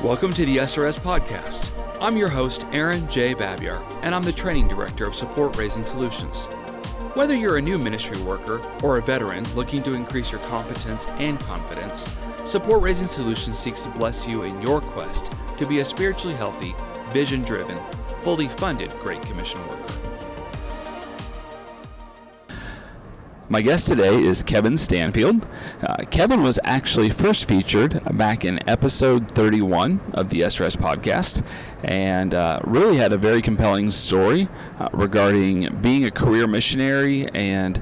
Welcome to the SRS Podcast. I'm your host, Aaron J. Babyar, and I'm the Training Director of Support Raising Solutions. Whether you're a new ministry worker or a veteran looking to increase your competence and confidence, Support Raising Solutions seeks to bless you in your quest to be a spiritually healthy, vision-driven, fully funded Great Commission worker. My guest today is Kevin Stanfield. Kevin was actually first featured back in episode 31 of the SRS podcast and really had a very compelling story regarding being a career missionary and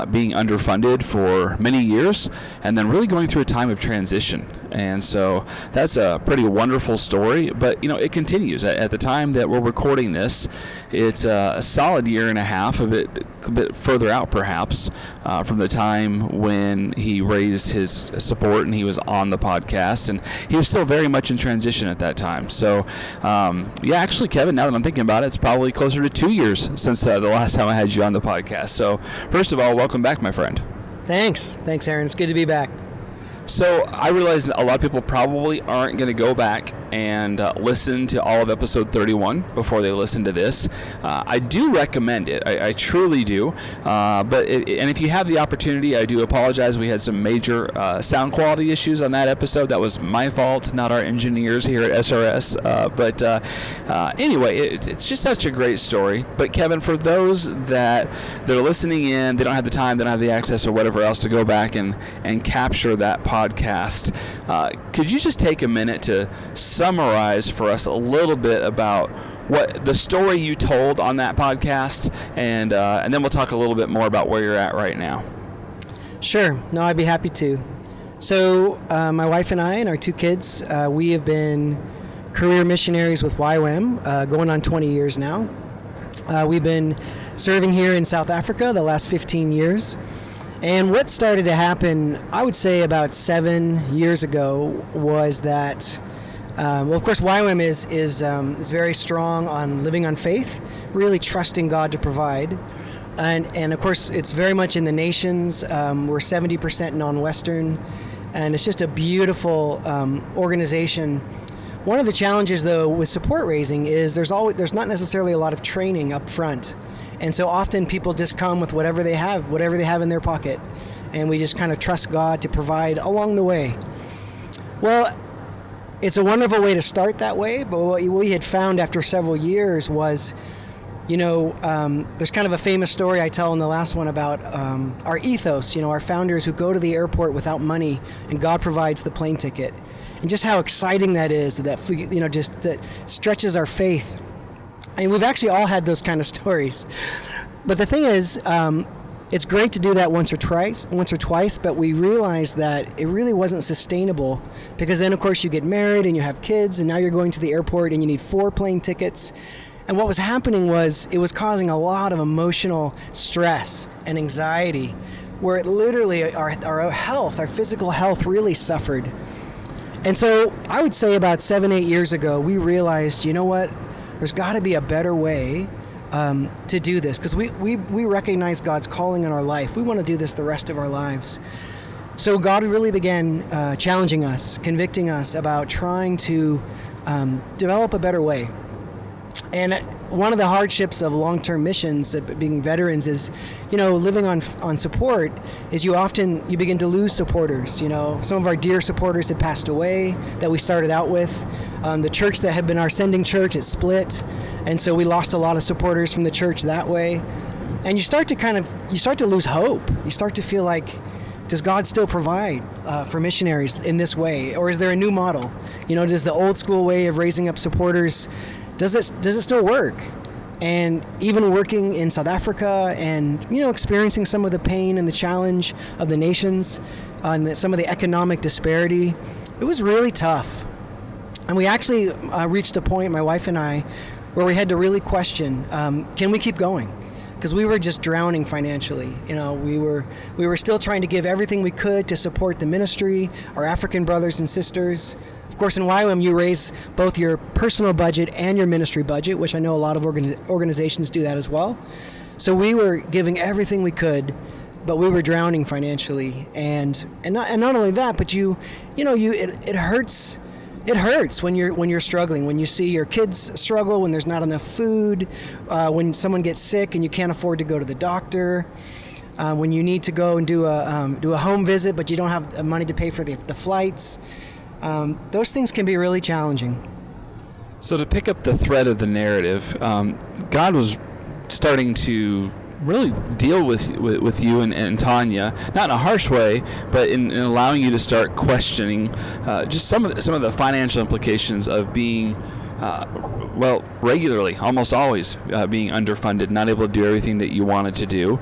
being underfunded for many years and then really going through a time of transition. And so that's a pretty wonderful story, but it continues. At the time that we're recording this, it's a solid year and a half, a bit further out perhaps, from the time when he raised his support and he was on the podcast, and he was still very much in transition at that time. So actually, Kevin, now that I'm thinking about it, it's probably closer to 2 years since the last time I had you on the podcast. So first of all, welcome back, my friend. Thanks, Aaron. It's good to be back. So I realize that a lot of people probably aren't going to go back and listen to all of episode 31 before they listen to this. I do recommend it. I truly do. And if you have the opportunity, I do apologize. We had some major sound quality issues on that episode. That was my fault, not our engineers here at SRS. Anyway, it's just such a great story. But Kevin, for those that are listening in, they don't have the time, they don't have the access or whatever else to go back and capture that podcast. Could you just take a minute to summarize for us a little bit about what the story you told on that podcast, and then we'll talk a little bit more about where you're at right now? Sure. No, I'd be happy to. So my wife and I and our two kids, we have been career missionaries with YWAM going on 20 years now. We've been serving here in South Africa the last 15 years. And what started to happen, I would say about 7 years ago, was that, of course, YWAM is very strong on living on faith, really trusting God to provide. And of course, it's very much in the nations. We're 70% non-Western, and it's just a beautiful organization. One of the challenges, though, with support raising is there's not necessarily a lot of training up front. And so often people just come with whatever they have in their pocket. And we just kind of trust God to provide along the way. Well, it's a wonderful way to start that way. But what we had found after several years was, there's kind of a famous story I tell in the last one about our ethos, our founders who go to the airport without money and God provides the plane ticket. And just how exciting that is, that stretches our faith. And we've actually all had those kind of stories. But the thing is, it's great to do that once or twice, but we realized that it really wasn't sustainable, because then, of course, you get married and you have kids, and now you're going to the airport and you need 4 plane tickets. And what was happening was it was causing a lot of emotional stress and anxiety, where it literally, our health, our physical health really suffered. And so I would say about 7-8 years ago, we realized, you know what? There's got to be a better way to do this, because we recognize God's calling in our life. We want to do this the rest of our lives. So God really began challenging us, convicting us about trying to develop a better way. And one of the hardships of long-term missions, being veterans, is, living on support, is you begin to lose supporters. Some of our dear supporters had passed away that we started out with. The church that had been our sending church, it split. And so we lost a lot of supporters from the church that way. And you start to lose hope. You start to feel like, does God still provide for missionaries in this way? Or is there a new model? Does the old school way of raising up supporters, does it still work? And even working in South Africa and, experiencing some of the pain and the challenge of the nations and some of the economic disparity, it was really tough. And we actually reached a point, my wife and I, where we had to really question, can we keep going? Because we were just drowning financially. We were still trying to give everything we could to support the ministry, our African brothers and sisters. Of course, in YWAM, you raise both your personal budget and your ministry budget, which I know a lot of organizations do that as well. So we were giving everything we could, but we were drowning financially. And not only that, but it hurts it hurts when you're struggling, when you see your kids struggle, when there's not enough food, when someone gets sick and you can't afford to go to the doctor, when you need to go and do a home visit but you don't have money to pay for the flights. Those things can be really challenging. So to pick up the thread of the narrative, God was starting to really deal with you and Tanya, not in a harsh way, but in allowing you to start questioning just some of the financial implications of being regularly, almost always being underfunded, not able to do everything that you wanted to do.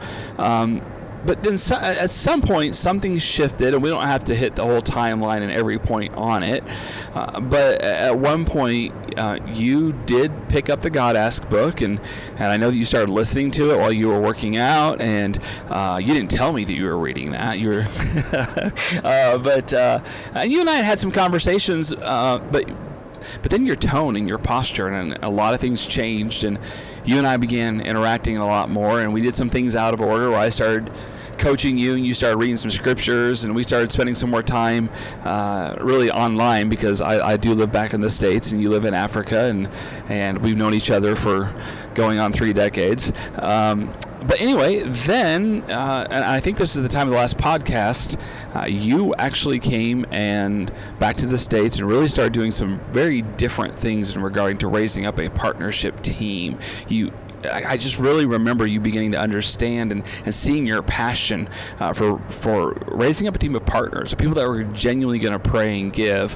But then at some point, something shifted, and we don't have to hit the whole timeline and every point on it. But at one point, you did pick up the God Ask book, and I know that you started listening to it while you were working out, and you didn't tell me that you were reading that. You were, but you and I had some conversations, but then your tone and your posture and a lot of things changed, and you and I began interacting a lot more, and we did some things out of order where I started coaching you and you started reading some scriptures, and we started spending some more time really online, because I do live back in the States and you live in Africa, and we've known each other for going on 3 decades. But anyway, then, and I think this is the time of the last podcast, you actually came and back to the States and really started doing some very different things in regarding to raising up a partnership team. I just really remember you beginning to understand and seeing your passion for raising up a team of partners, people that were genuinely going to pray and give,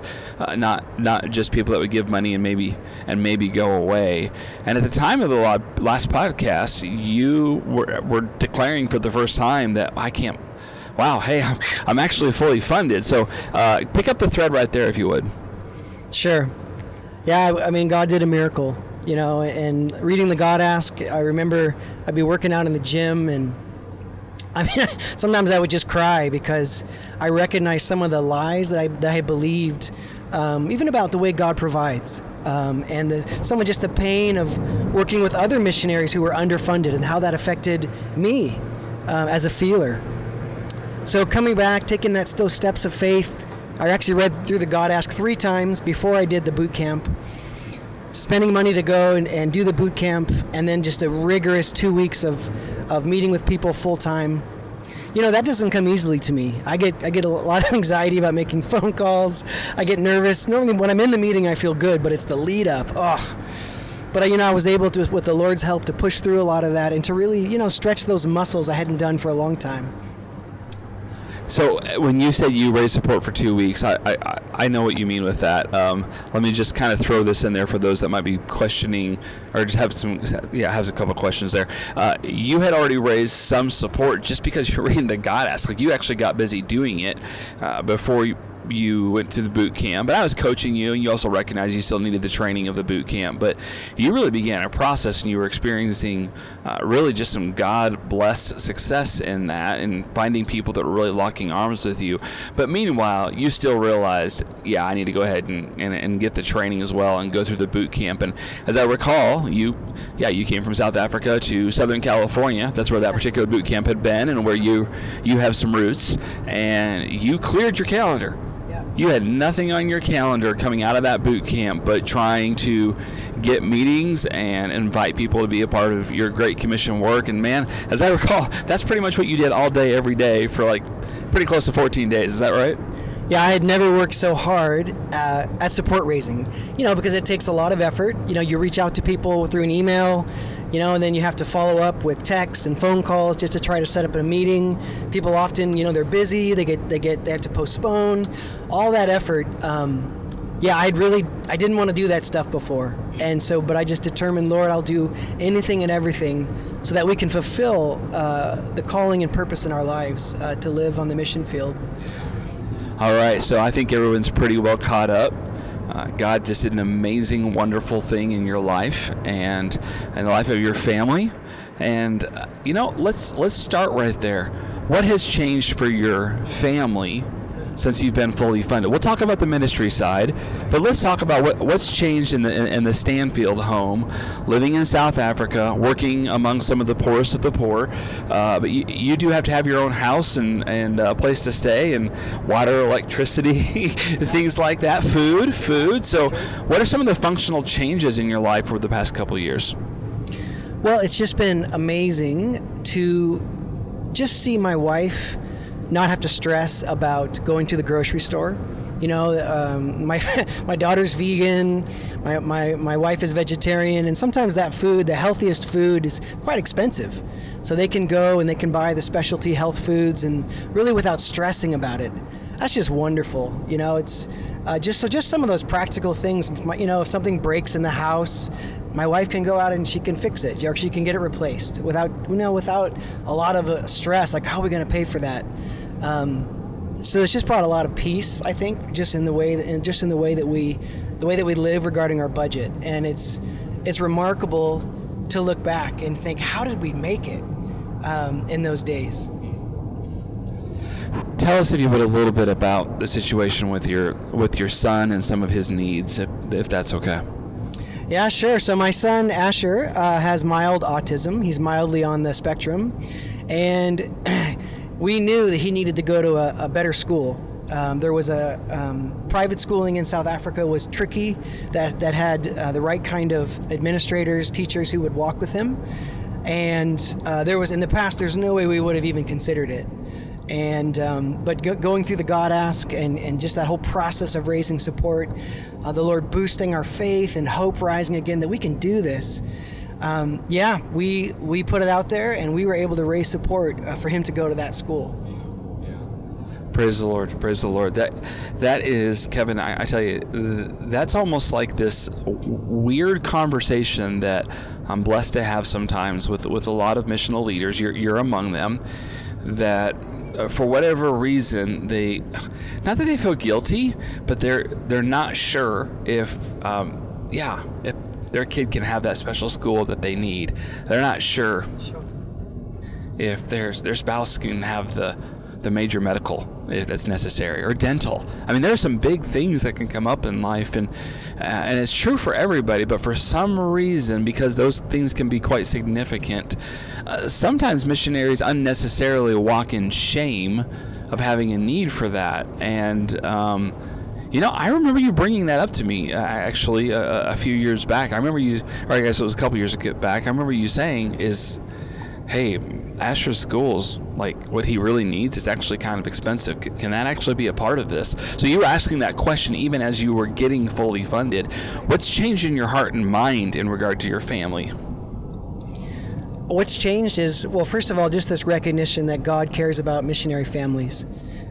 not just people that would give money and maybe go away. And at the time of the last podcast, you were declaring for the first time that I can't. Wow, hey, I'm actually fully funded. So pick up the thread right there, if you would. Sure. Yeah, I mean, God did a miracle. And reading the God Ask, I remember I'd be working out in the gym, and I mean, sometimes I would just cry because I recognized some of the lies that I believed, even about the way God provides, and just the pain of working with other missionaries who were underfunded and how that affected me as a feeler. So coming back, taking those steps of faith, I actually read through the God Ask 3 times before I did the boot camp. Spending money to go and do the boot camp, and then just a rigorous 2 weeks of meeting with people full time. That doesn't come easily to me. I get a lot of anxiety about making phone calls. I get nervous. Normally when I'm in the meeting I feel good, but it's the lead up. But I was able to, with the Lord's help, to push through a lot of that and to really stretch those muscles I hadn't done for a long time. So when you said you raised support for 2 weeks, I know what you mean with that. Let me just kind of throw this in there for those that might be questioning or just have a couple questions there. You had already raised some support just because you're reading the God Ask. Like, you actually got busy doing it before you went to the boot camp. But I was coaching you, and you also recognized you still needed the training of the boot camp. But you really began a process, and you were experiencing really just some God-blessed success in that, and finding people that were really locking arms with you. But meanwhile, you still realized, I need to go ahead and get the training as well and go through the boot camp. And as I recall, you came from South Africa to Southern California. That's where that particular boot camp had been, and where you have some roots. And you cleared your calendar. You had nothing on your calendar coming out of that boot camp but trying to get meetings and invite people to be a part of your Great Commission work. And man, as I recall, that's pretty much what you did all day, every day for pretty close to 14 days. Is that right? Yeah, I had never worked so hard at support raising, because it takes a lot of effort. You reach out to people through an email, and then you have to follow up with texts and phone calls just to try to set up a meeting. People often, they're busy, they have to postpone all that effort. I didn't want to do that stuff before. And so, but I just determined, Lord, I'll do anything and everything so that we can fulfill the calling and purpose in our lives to live on the mission field. All right, so I think everyone's pretty well caught up. God just did an amazing, wonderful thing in your life and in the life of your family. And, let's start right there. What has changed for your family since you've been fully funded. We'll talk about the ministry side, but let's talk about what's changed in the Stanfield home, living in South Africa, working among some of the poorest of the poor. But you do have to have your own house and a place to stay, and water, electricity, things like that, food. So what are some of the functional changes in your life over the past couple of years? Well, it's just been amazing to just see my wife not have to stress about going to the grocery store. My daughter's vegan, my wife is vegetarian, and sometimes that food, the healthiest food, is quite expensive. So they can go and they can buy the specialty health foods, and really without stressing about it. That's just wonderful. It's just some of those practical things. If something breaks in the house, my wife can go out and she can fix it, or she can get it replaced without a lot of stress. Like, how are we going to pay for that? So it's just brought a lot of peace, I think, just in the way that we live regarding our budget. And it's remarkable to look back and think, how did we make it in those days? Tell us, if you would, a little bit about the situation with your son and some of his needs, if that's okay. Yeah, sure. So my son, Asher, has mild autism. He's mildly on the spectrum. And we knew that he needed to go to a better school. There was a private schooling in South Africa was tricky, that had the right kind of administrators, teachers who would walk with him. And there was, in the past, there's no way we would have even considered it. And but going through the God Ask and just that whole process of raising support, the Lord boosting our faith and hope rising again that we can do this. We put it out there, and we were able to raise support for him to go to that school. Praise the Lord. Praise the Lord. That is, Kevin, I tell you, that's almost like this weird conversation that I'm blessed to have sometimes with a lot of missional leaders. You're among them, that for whatever reason, not that they feel guilty, but they're not sure if their kid can have that special school that they need. They're not sure if their spouse can have the major medical if that's necessary, or dental. I mean, there are some big things that can come up in life, and it's true for everybody, but for some reason, because those things can be quite significant, sometimes missionaries unnecessarily walk in shame of having a need for that. And I remember you bringing that up to me, actually, a few years back. I remember or I guess it was a couple years back, I remember you saying hey, Asher's schools, what he really needs is actually kind of expensive. Can that actually be a part of this? So you were asking that question even as you were getting fully funded. What's changed in your heart and mind in regard to your family? What's changed is, well, first of all, just this recognition that God cares about missionary families.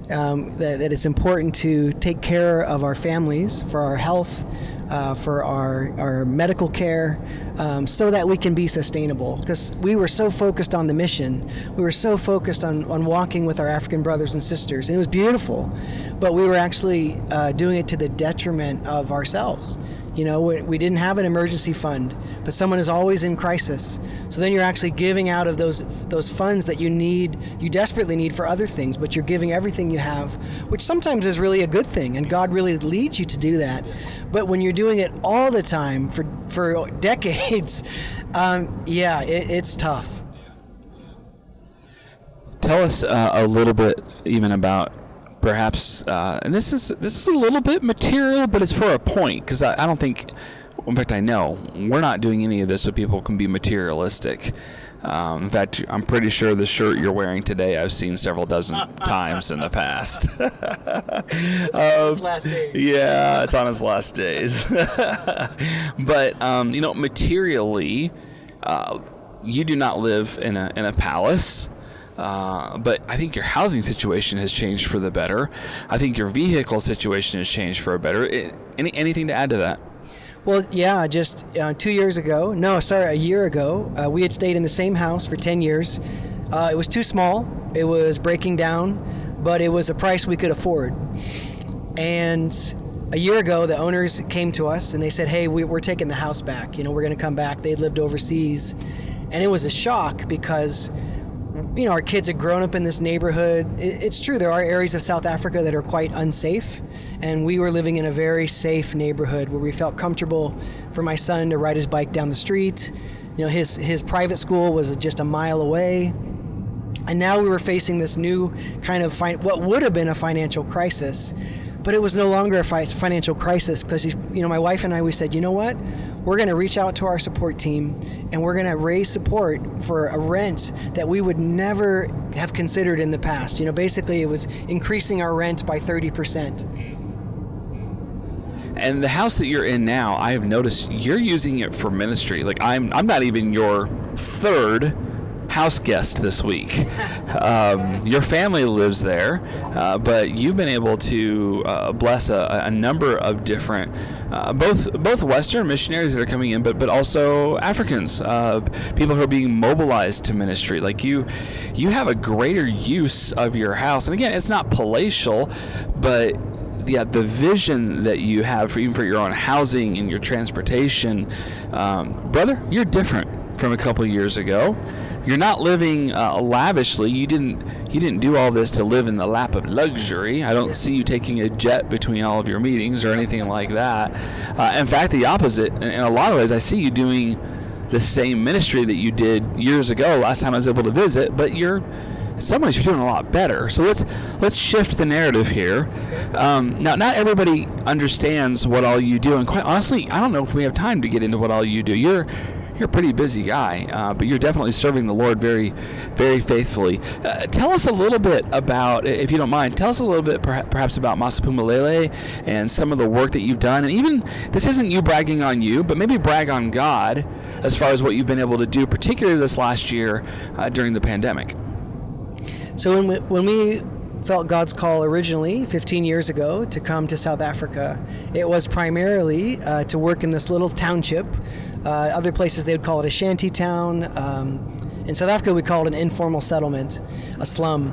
That it's important to take care of our families, for our health, for our medical care, so that we can be sustainable. Because we were so focused on the mission, we were so focused on walking with our African brothers and sisters, and it was beautiful, but we were actually doing it to the detriment of ourselves. We didn't have an emergency fund, but someone is always in crisis. So then you're actually giving out of those funds that you desperately need for other things, but you're giving everything you have, which sometimes is really a good thing, and God really leads you to do that. But when you're doing it all the time for decades, it's tough. Tell us a little bit even about perhaps, and this is a little bit material, but it's for a point, because I don't think, in fact I know, we're not doing any of this so people can be materialistic. In fact, I'm pretty sure the shirt you're wearing today I've seen several dozen times in the past. His last days. Yeah, it's on his last days. But, materially, you do not live in a palace. But I think your housing situation has changed for the better. I think your vehicle situation has changed for a better. Anything to add to that? Well, yeah, just a year ago, we had stayed in the same house for 10 years. It was too small. It was breaking down, but it was a price we could afford. And a year ago, the owners came to us and they said, hey, we're taking the house back. We're going to come back. They had lived overseas. And it was a shock because our kids had grown up in this neighborhood. It's true, there are areas of South Africa that are quite unsafe, and we were living in a very safe neighborhood where we felt comfortable for my son to ride his bike down the street. His private school was just a mile away. And now we were facing this new kind of what would have been a financial crisis, but it was no longer a financial crisis because, my wife and I, we said, you know what? We're going to reach out to our support team and we're going to raise support for a rent that we would never have considered in the past. Basically it was increasing our rent by 30%. And the house that you're in now, I have noticed you're using it for ministry. Like I'm not even your third house guest this week. Your family lives there, but you've been able to bless a number of different, both Western missionaries that are coming in, but also Africans, people who are being mobilized to ministry. Like you have a greater use of your house, and again, it's not palatial, but the vision that you have even for your own housing and your transportation, brother, you're different from a couple of years ago. You're not living lavishly. You didn't do all this to live in the lap of luxury. I don't see you taking a jet between all of your meetings or anything like that. In fact, the opposite. In a lot of ways, I see you doing the same ministry that you did years ago. Last time I was able to visit, but in some ways, you're doing a lot better. So let's shift the narrative here. Now, not everybody understands what all you do, and quite honestly, I don't know if we have time to get into what all you do. You're a pretty busy guy, but you're definitely serving the Lord very, very faithfully. Tell us a little bit about, if you don't mind, tell us a little bit perhaps about Masiphumelele and some of the work that you've done. And even, this isn't you bragging on you, but maybe brag on God as far as what you've been able to do, particularly this last year during the pandemic. So when we felt God's call originally 15 years ago to come to South Africa, it was primarily to work in this little township. Other places they would call it a shanty town. In South Africa we call it an informal settlement, a slum.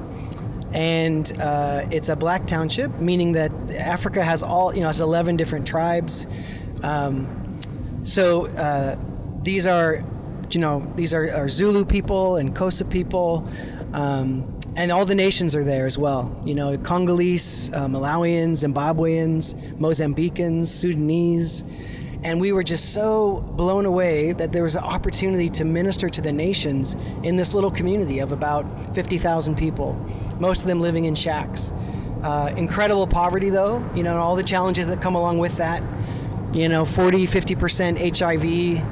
And it's a black township, meaning that Africa has has 11 different tribes. These are Zulu people and Xhosa people, and all the nations are there as well. Congolese, Malawians, Zimbabweans, Mozambicans, Sudanese. And we were just so blown away that there was an opportunity to minister to the nations in this little community of about 50,000 people, most of them living in shacks. Incredible poverty, though, and all the challenges that come along with that. 40-50% HIV,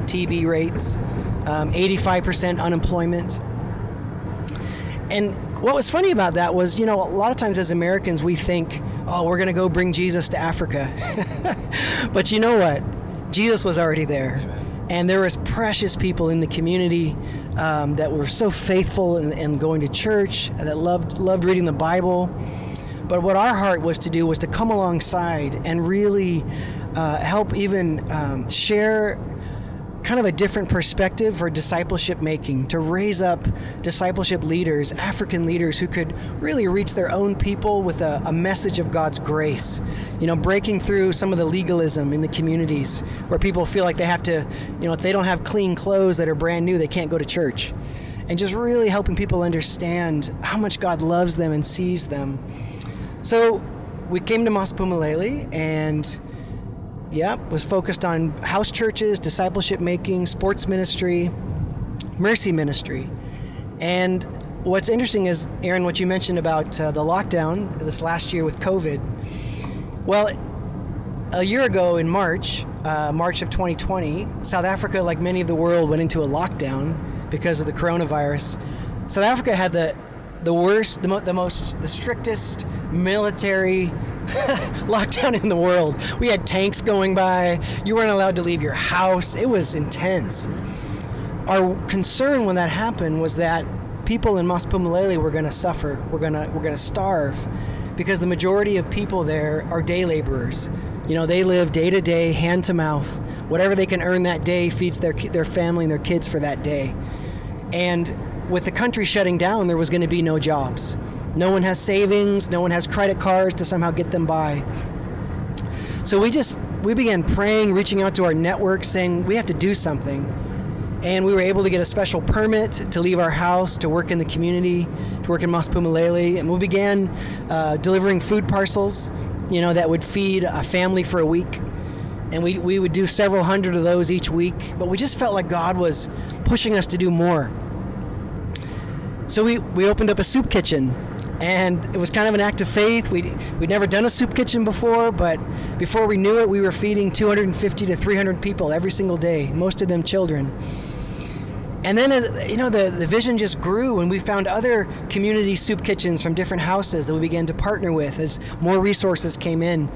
TB rates, 85% unemployment. And what was funny about that was, a lot of times as Americans we think, we're going to go bring Jesus to Africa. But you know what? Jesus was already there. And there was precious people in the community that were so faithful and going to church, that loved reading the Bible. But what our heart was to do was to come alongside and really help even share kind of a different perspective for discipleship making, to raise up discipleship leaders, African leaders who could really reach their own people with a message of God's grace, breaking through some of the legalism in the communities where people feel like they have to, if they don't have clean clothes that are brand new, they can't go to church, and just really helping people understand how much God loves them and sees them. So we came to Masiphumelele and was focused on house churches, discipleship making, sports ministry, mercy ministry. And what's interesting is, Aaron, what you mentioned about the lockdown this last year with COVID. Well, a year ago in March of 2020, South Africa, like many of the world, went into a lockdown because of the coronavirus. South Africa had the worst, the strictest military lockdown in the world. We had tanks going by. You weren't allowed to leave your house. It was intense. Our concern when that happened was that people in Masiphumelele were going to suffer. We're going to starve, because the majority of people there are day laborers. They live day to day, hand to mouth. Whatever they can earn that day feeds their family and their kids for that day. And with the country shutting down, there was going to be no jobs. No one has savings. No one has credit cards to somehow get them by. So we began praying, reaching out to our network, saying we have to do something. And we were able to get a special permit to leave our house, to work in the community, to work in Mas Pumalele. And we began delivering food parcels, that would feed a family for a week. And we would do several hundred of those each week. But we just felt like God was pushing us to do more. So we opened up a soup kitchen. And it was kind of an act of faith. We'd never done a soup kitchen before, but before we knew it, we were feeding 250 to 300 people every single day, most of them children. And then, the vision just grew, and we found other community soup kitchens from different houses that we began to partner with as more resources came in.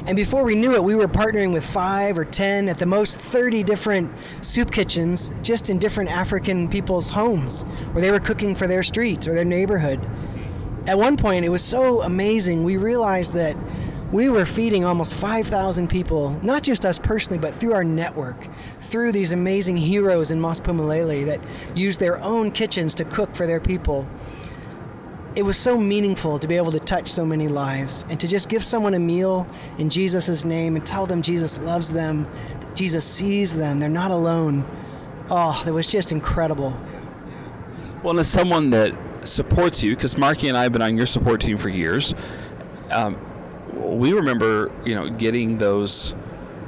And before we knew it, we were partnering with 5 or 10, at the most 30 different soup kitchens just in different African people's homes where they were cooking for their street or their neighborhood. At one point, it was so amazing, we realized that we were feeding almost 5,000 people, not just us personally, but through our network, through these amazing heroes in Mas Pumalele that used their own kitchens to cook for their people. It was so meaningful to be able to touch so many lives and to just give someone a meal in Jesus' name and tell them Jesus loves them, Jesus sees them, they're not alone. Oh, it was just incredible. Well, and as someone that supports you, because Marky and I have been on your support team for years, we remember, getting those,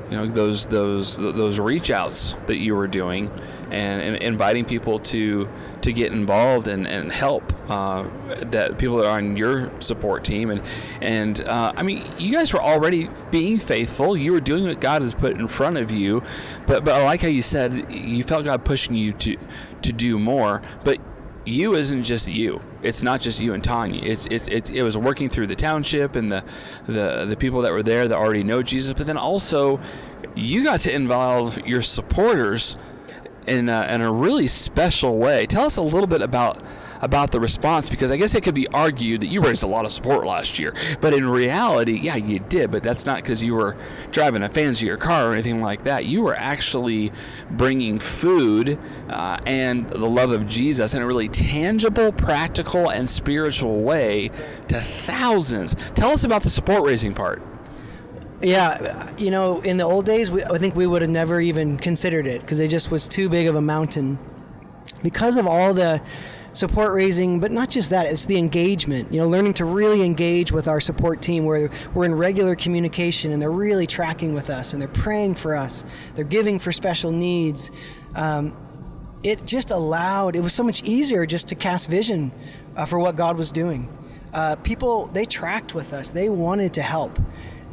those reach outs that you were doing, and inviting people to get involved and help that people that are on your support team, and I mean, you guys were already being faithful. You were doing what God has put in front of you, but I like how you said you felt God pushing you to do more, but you isn't just you. It's not just you and Tanya. It was working through the township and the people that were there that already know Jesus, but then also you got to involve your supporters in a really special way. Tell us a little bit about the response, because I guess it could be argued that you raised a lot of support last year, but in reality, yeah, you did, but that's not because you were driving a fancy car or anything like that. You were actually bringing food and the love of Jesus in a really tangible, practical, and spiritual way to thousands. Tell us about the support raising part. Yeah, in the old days, I think we would have never even considered it because it just was too big of a mountain. Because of all the support raising, but not just that, it's the engagement, learning to really engage with our support team where we're in regular communication and they're really tracking with us and they're praying for us, they're giving for special needs. It was so much easier just to cast vision for what God was doing. People, they tracked with us, they wanted to help.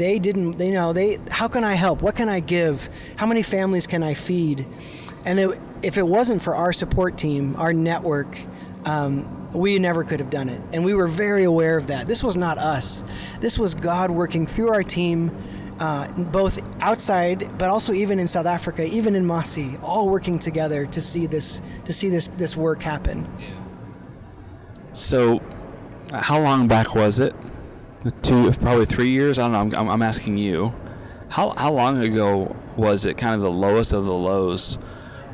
How can I help? What can I give? How many families can I feed? And if it wasn't for our support team, our network, we never could have done it. And we were very aware of that. This was not us. This was God working through our team, both outside, but also even in South Africa, even in Masi, all working together to see this work happen. Yeah. So, how long back was it? Probably 3 years. I don't know. I'm asking you. How long ago was it? Kind of the lowest of the lows,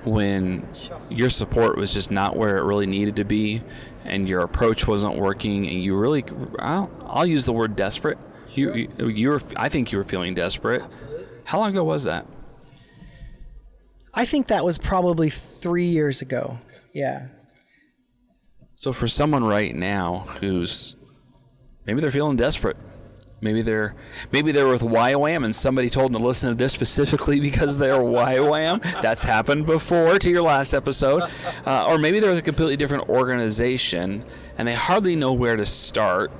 when your support was just not where it really needed to be, and your approach wasn't working, and you really, I'll use the word desperate. You were. I think you were feeling desperate. Absolutely. How long ago was that? I think that was probably 3 years ago. Yeah. So for someone right now who's maybe they're feeling desperate. Maybe they're with YWAM and somebody told them to listen to this specifically because they're YWAM. That's happened before to your last episode. Or maybe they're with a completely different organization and they hardly know where to start.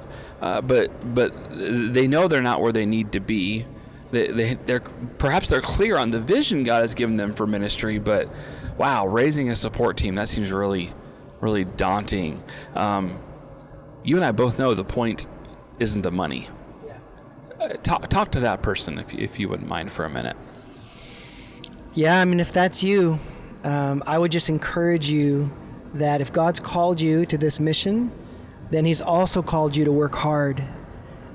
But they know they're not where they need to be. They're clear on the vision God has given them for ministry, but wow, raising a support team, that seems really, really daunting. You and I both know the point isn't the money. Talk to that person if you wouldn't mind for a minute. Yeah, I mean, if that's you, I would just encourage you that if God's called you to this mission, then He's also called you to work hard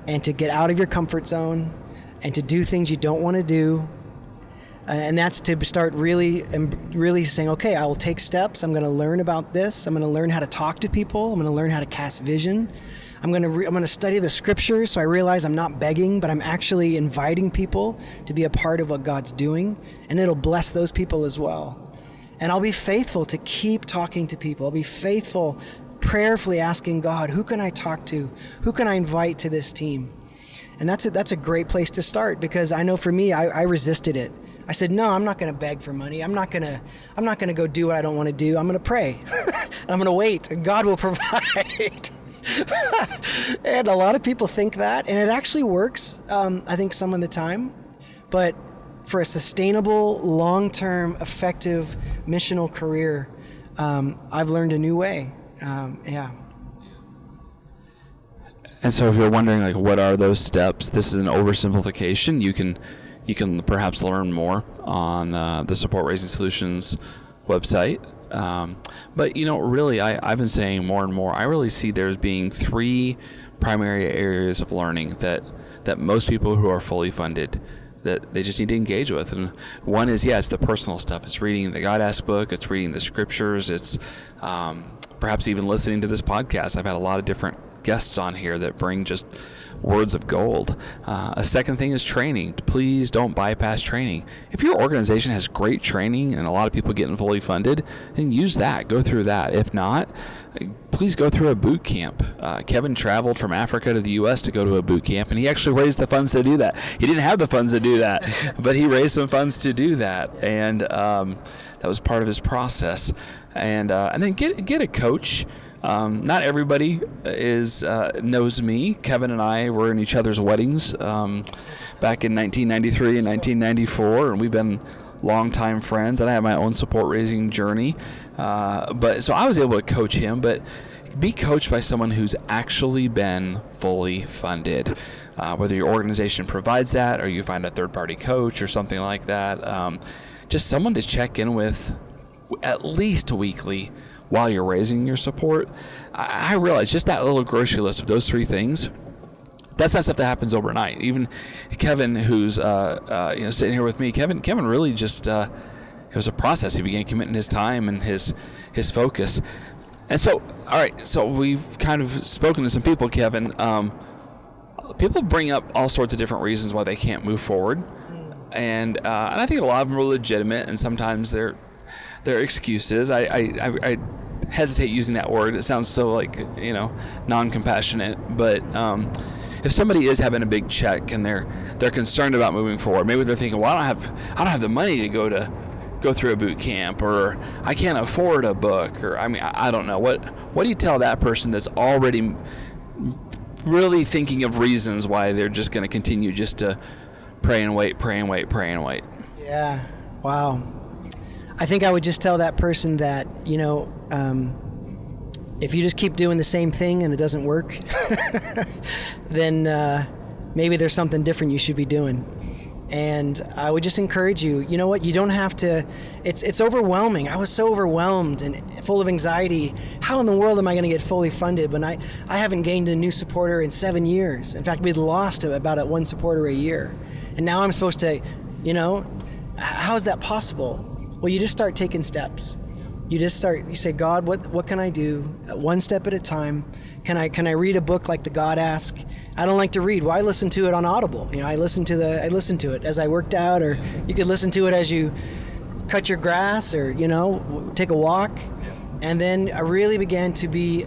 and to get out of your comfort zone and to do things you don't want to do. And that's to start really saying, okay, I will take steps. I'm going to learn about this. I'm going to learn how to talk to people. I'm going to learn how to cast vision. I'm going to study the scriptures so I realize I'm not begging, but I'm actually inviting people to be a part of what God's doing, and it'll bless those people as well. And I'll be faithful to keep talking to people. I'll be faithful, prayerfully asking God, who can I talk to? Who can I invite to this team? And that's a great place to start, because I know for me, I resisted it. I said, no, I'm not going to beg for money. I'm not going to go do what I don't want to do. I'm going to pray. I'm going to wait, and God will provide. And a lot of people think that, and it actually works, I think, some of the time. But for a sustainable, long-term, effective missional career, I've learned a new way. Yeah. And so if you're wondering, like, what are those steps, this is an oversimplification. You can perhaps learn more on the Support Raising Solutions website. But, really, I've been saying more and more, I really see there's being 3 primary areas of learning that most people who are fully funded, that they just need to engage with. And one is, it's the personal stuff. It's reading the God Ask book. It's reading the scriptures. It's perhaps even listening to this podcast. I've had a lot of different guests on here that bring just words of gold. A second thing is training. Please don't bypass training. If your organization has great training and a lot of people getting fully funded, then use that. Go through that. If not, please go through a boot camp. Kevin traveled from Africa to the U.S. to go to a boot camp, and he actually raised the funds to do that. He didn't have the funds to do that, but he raised some funds to do that, and that was part of his process. And then get a coach. Not everybody knows me. Kevin and I were in each other's weddings back in 1993 and 1994, and we've been longtime friends, and I have my own support raising journey. But so I was able to coach him, but be coached by someone who's actually been fully funded. Whether your organization provides that, or you find a third-party coach or something like that, just someone to check in with at least weekly while you're raising your support. I realize just that little grocery list of those 3 things, that's not stuff that happens overnight. Even Kevin, who's sitting here with me, Kevin really just it was a process. He began committing his time and his focus. And so, all right, so we've kind of spoken to some people, Kevin. People bring up all sorts of different reasons why they can't move forward, and I think a lot of them are legitimate, and sometimes they're excuses. I hesitate using that word. It sounds so non-compassionate. But if somebody is having a big check and they're concerned about moving forward, maybe they're thinking, well, I don't have the money to go through a boot camp, or I can't afford a book, or I don't know. What do you tell that person that's already really thinking of reasons why they're just going to continue just to pray and wait? Yeah. Wow. I think I would just tell that person that, if you just keep doing the same thing and it doesn't work, then maybe there's something different you should be doing. And I would just encourage you, you know what, you don't have to, it's overwhelming. I was so overwhelmed and full of anxiety. How in the world am I going to get fully funded when I haven't gained a new supporter in 7 years? In fact, we'd lost about 1 supporter a year. And now I'm supposed to, how is that possible? Well, you just start taking steps. You say, God, what can I do? 1 step at a time. Can I read a book like the God Ask? I don't like to read. Well, I listen to it on Audible. I listen to it as I worked out, or you could listen to it as you cut your grass, or take a walk. And then I really began to be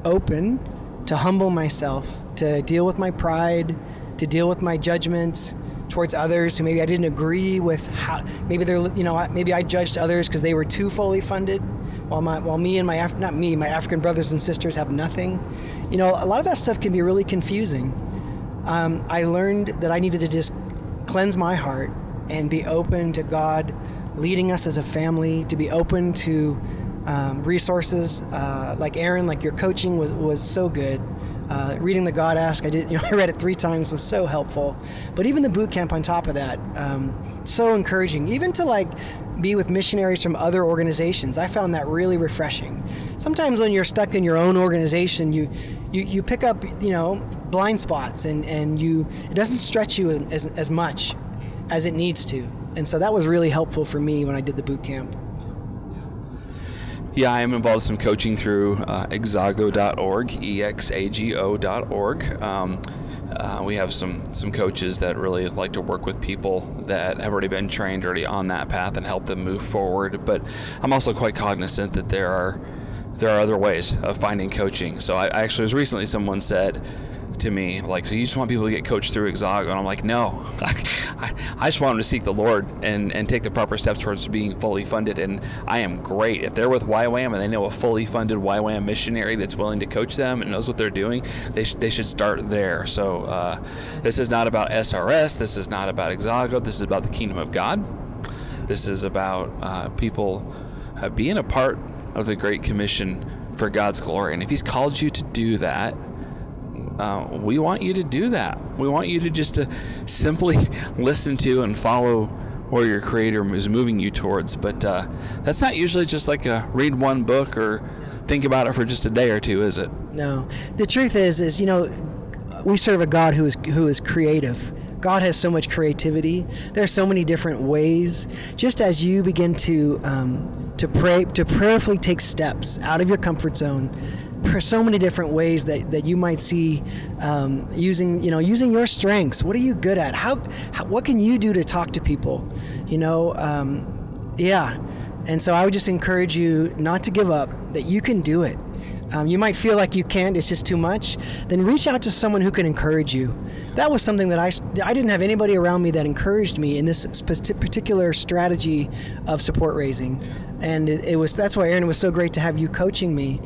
open to humble myself, to deal with my pride, to deal with my judgment towards others who maybe I didn't agree with. How maybe maybe I judged others because they were too fully funded, while me and my African brothers and sisters have nothing. A lot of that stuff can be really confusing. I learned that I needed to just cleanse my heart and be open to God leading us as a family, to be open to resources like Aaron, like your coaching was so good. Reading the God Ask, I read it 3 times, was so helpful. But even the boot camp on top of that, so encouraging. Even to be with missionaries from other organizations, I found that really refreshing. Sometimes when you're stuck in your own organization, you pick up blind spots, and it doesn't stretch you as much as it needs to. And so that was really helpful for me when I did the boot camp. Yeah, I am involved in some coaching through exago.org, exago.org. We have some coaches that really like to work with people that have already been trained already on that path and help them move forward. But I'm also quite cognizant that there are other ways of finding coaching. So I actually was recently, someone said to me, like, so you just want people to get coached through Exago? And I'm like, no, I just want them to seek the Lord and take the proper steps towards being fully funded. And I am great. If they're with YWAM and they know a fully funded YWAM missionary that's willing to coach them and knows what they're doing, they should start there. So this is not about SRS. This is not about Exago. This is about the kingdom of God. This is about people being a part of the Great Commission for God's glory. And if He's called you to do that, we want you to do that. We want you to just to simply listen to and follow where your Creator is moving you towards. But that's not usually just like a read one book or think about it for just a day or two, is it? No. The truth is we serve a God who is creative. God has so much creativity. There are so many different ways. Just as you begin to prayerfully take steps out of your comfort zone, so many different ways that you might see using your strengths. What are you good at? What can you do to talk to people? And so I would just encourage you not to give up, that you can do it. You might feel like you can't, it's just too much. Then reach out to someone who can encourage you. That was something that I didn't have anybody around me that encouraged me in this particular strategy of support raising. And that's why, Aaron, it was so great to have you coaching me.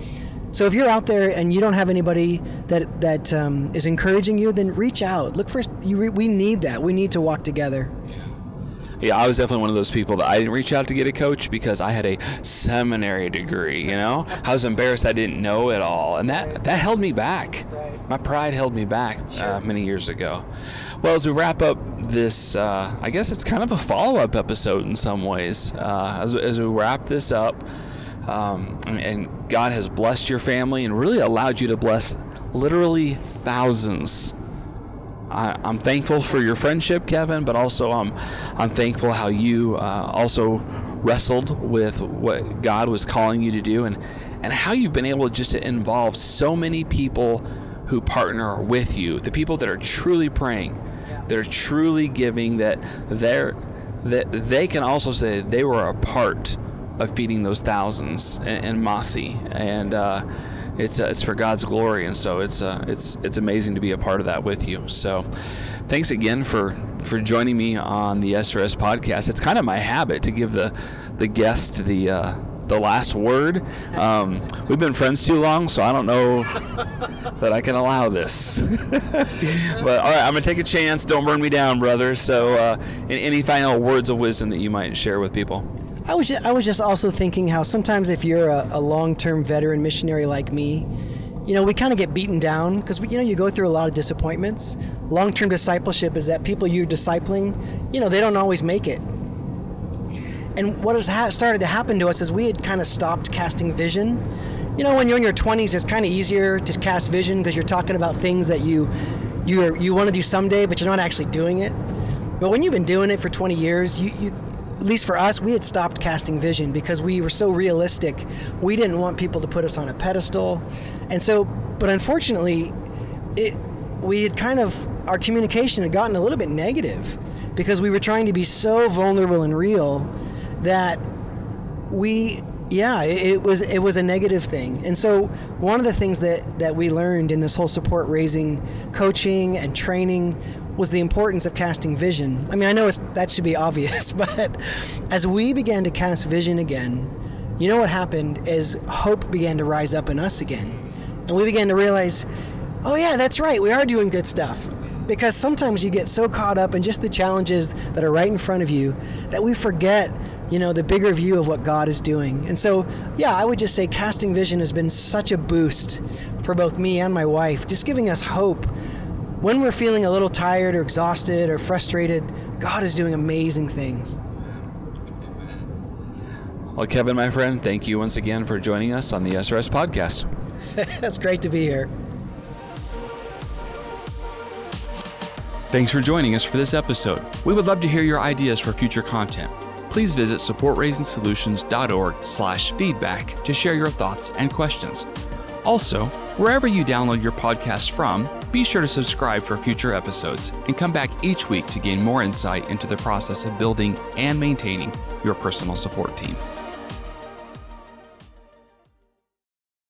So if you're out there and you don't have anybody that is encouraging you, then reach out. We need that. We need to walk together. Yeah, I was definitely one of those people that I didn't reach out to get a coach because I had a seminary degree, I was embarrassed I didn't know it all, and that held me back. Right. My pride held me back many years ago. Well, as we wrap up this, I guess it's kind of a follow-up episode in some ways. As we wrap this up, and God has blessed your family and really allowed you to bless literally thousands. I'm thankful for your friendship, Kevin, but also I'm thankful how you also wrestled with what God was calling you to do, and how you've been able just to involve so many people who partner with you, the people that are truly praying, that are truly giving, that they can also say they were a part of feeding those thousands in Massey, and it's for God's glory, and so it's amazing to be a part of that with you. So thanks again for joining me on the SRS podcast. It's kind of my habit to give the guest the last word. We've been friends too long, so I don't know that I can allow this. But all right, I'm gonna take a chance. Don't burn me down, brother. So any final words of wisdom that you might share with people? I was just also thinking how sometimes if you're a long-term veteran missionary like me, we kind of get beaten down because you go through a lot of disappointments. Long-term discipleship is that people you're discipling, they don't always make it. And what has started to happen to us is we had kind of stopped casting vision. When you're in your 20s, it's kind of easier to cast vision because you're talking about things that you want to do someday, but you're not actually doing it. But when you've been doing it for 20 years, you at least for us, we had stopped casting vision because we were so realistic. We didn't want people to put us on a pedestal. And so, but unfortunately, we had our communication had gotten a little bit negative because we were trying to be so vulnerable and real that it was a negative thing. And so one of the things that we learned in this whole support raising coaching and training was the importance of casting vision. I mean, I know that should be obvious, but as we began to cast vision again, what happened is hope began to rise up in us again. And we began to realize, oh yeah, that's right, we are doing good stuff. Because sometimes you get so caught up in just the challenges that are right in front of you that we forget, the bigger view of what God is doing. And so, I would just say casting vision has been such a boost for both me and my wife, just giving us hope. When we're feeling a little tired or exhausted or frustrated, God is doing amazing things. Well, Kevin, my friend, thank you once again for joining us on the SRS podcast. It's great to be here. Thanks for joining us for this episode. We would love to hear your ideas for future content. Please visit supportraisingsolutions.org/feedback to share your thoughts and questions. Also, wherever you download your podcast from, Be sure to subscribe for future episodes and come back each week to gain more insight into the process of building and maintaining your personal support team.